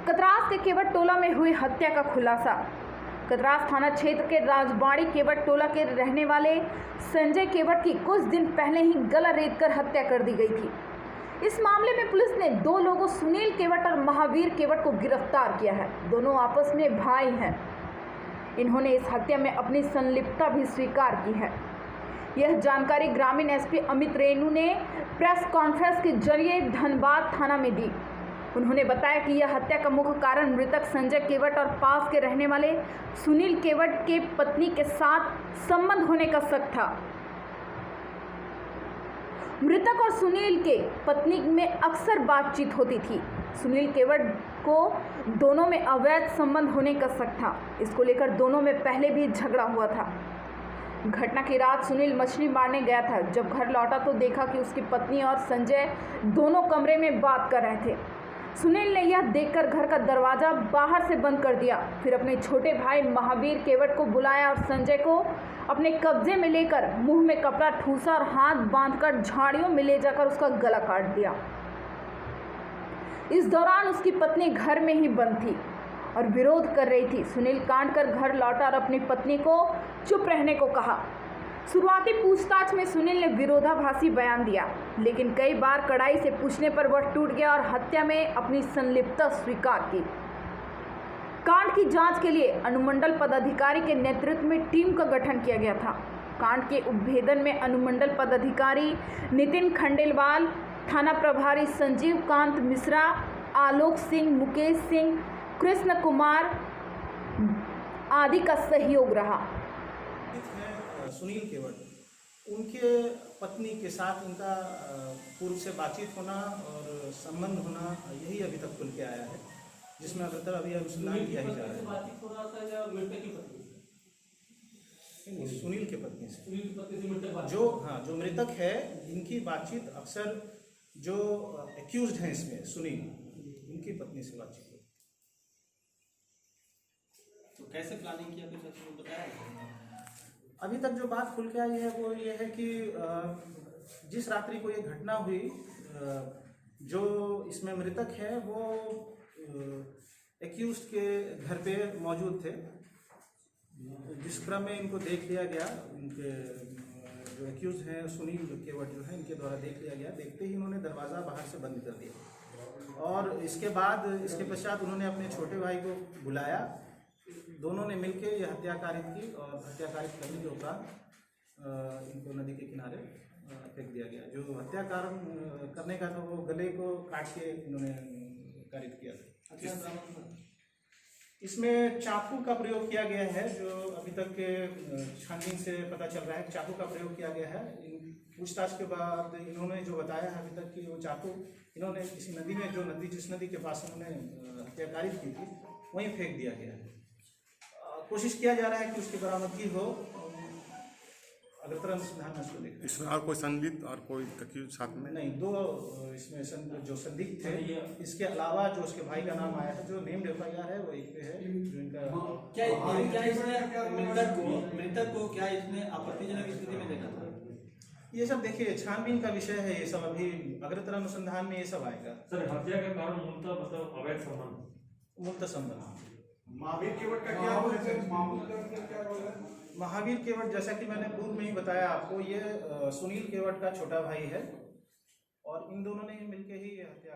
कतरास के केवट टोला में हुई हत्या का खुलासा। कतरास थाना क्षेत्र के राजबाड़ी केवट टोला के रहने वाले संजय केवट की कुछ दिन पहले ही गला रेतकर हत्या कर दी गई थी। इस मामले में पुलिस ने दो लोगों सुनील केवट और महावीर केवट को गिरफ्तार किया है। दोनों आपस में भाई हैं। इन्होंने इस हत्या में अपनी संलिप्तता भी स्वीकार की है। यह जानकारी ग्रामीण एसपी अमित रेणु ने प्रेस कॉन्फ्रेंस के जरिए धनबाद थाना में दी। उन्होंने बताया कि यह हत्या का मुख्य कारण मृतक संजय केवट और पास के रहने वाले सुनील केवट के पत्नी के साथ संबंध होने का शक था। मृतक और सुनील के पत्नी में अक्सर बातचीत होती थी। सुनील केवट को दोनों में अवैध संबंध होने का शक था। इसको लेकर दोनों में पहले भी झगड़ा हुआ था। घटना की रात सुनील मछली मारने गया था। जब घर लौटा तो देखा कि उसकी पत्नी और संजय दोनों कमरे में बात कर रहे थे। सुनील ने यह देखकर घर का दरवाजा बाहर से बंद कर दिया। फिर अपने छोटे भाई महावीर केवट को बुलाया और संजय को अपने कब्जे में लेकर मुंह में कपड़ा ठूसा और हाथ बांधकर झाड़ियों में ले जाकर उसका गला काट दिया। इस दौरान उसकी पत्नी घर में ही बंद थी और विरोध कर रही थी। सुनील काट कर घर लौटा और अपनी पत्नी को चुप रहने को कहा। शुरुआती पूछताछ में सुनील ने विरोधाभासी बयान दिया, लेकिन कई बार कड़ाई से पूछने पर वह टूट गया और हत्या में अपनी संलिप्तता स्वीकार की। कांड की जांच के लिए अनुमंडल पदाधिकारी के नेतृत्व में टीम का गठन किया गया था। कांड के उपभेदन में अनुमंडल पदाधिकारी नितिन खंडेलवाल, थाना प्रभारी संजीव कांत मिश्रा, आलोक सिंह, मुकेश सिंह, कृष्ण कुमार आदि का सहयोग रहा। सुनील केवट उनके पत्नी के साथ उनका पूर्व से बातचीत होना और संबंध होना, यही अभी तक खुल के आया है, जिसमें अगर अभी अनुसंधान किया ही जा रहा है। बातचीत हो रहा था या मृतक की पत्नी से? सुनील के पत्नी से। सुनील की पत्नी से मृतक जो मृतक है, इनकी बातचीत अक्सर जो एक्यूज्ड हैं इसमें सुनील, इनकी पत्नी से बातचीत हुई। तो कैसे प्लानिंग किया, कुछ आपको बताया? अभी तक जो बात खुल के आई है वो ये है कि जिस रात्रि को ये घटना हुई, जो इसमें मृतक है वो एक्यूज्ड के घर पे मौजूद थे। जिस क्रम में इनको देख लिया गया, इनके जो एक्यूज्ड हैं सुनील केवट जो है, इनके द्वारा देख लिया गया। देखते ही इन्होंने दरवाज़ा बाहर से बंद कर दिया और इसके पश्चात उन्होंने अपने छोटे भाई को बुलाया। दोनों ने मिलकर यह हत्या कारित की और हत्या कारित करने के उपरांत इनको नदी के किनारे फेंक दिया गया। जो हत्या कारण करने का था वो गले को काट के इन्होंने कारित किया था। इसमें चाकू का प्रयोग किया गया है, जो अभी तक के छानबीन से पता चल रहा है। चाकू का प्रयोग किया गया है। पूछताछ के बाद इन्होंने जो बताया है अभी तक कि वो चाकू इन्होंने किसी नदी में, जिस नदी के पास इन्होंने हत्या कारित की थी, वहीं फेंक दिया गया है। कोशिश किया जा रहा है कि उसकी बरामदगी हो। अगर तुरंत अनुसंधान उसको देखा। इसमें और कोई संदिग्ध और कोई तकीद साथ में नहीं, दो इसमें जो संदिग्ध थे, इसके अलावा जो उसके भाई का नाम आया है, जो नेम्ड एफआईआर है वो एक पे है, जो इनका क्या इसमें मृतक को क्या इसमें आपत्तिजनक स्थिति में देखा था? ये सब देखिए छानबीन का विषय है। ये सब अभी अग्रतर अनुसंधान में ये सब आएगा। सर, हत्या का कारण मूलतः मतलब अवैध संबंध। महावीर केवट का क्या रोल है? महावीर केवट, जैसा कि मैंने पूर्व में ही बताया आपको, ये सुनील केवट का छोटा भाई है और इन दोनों ने मिलकर ही हत्या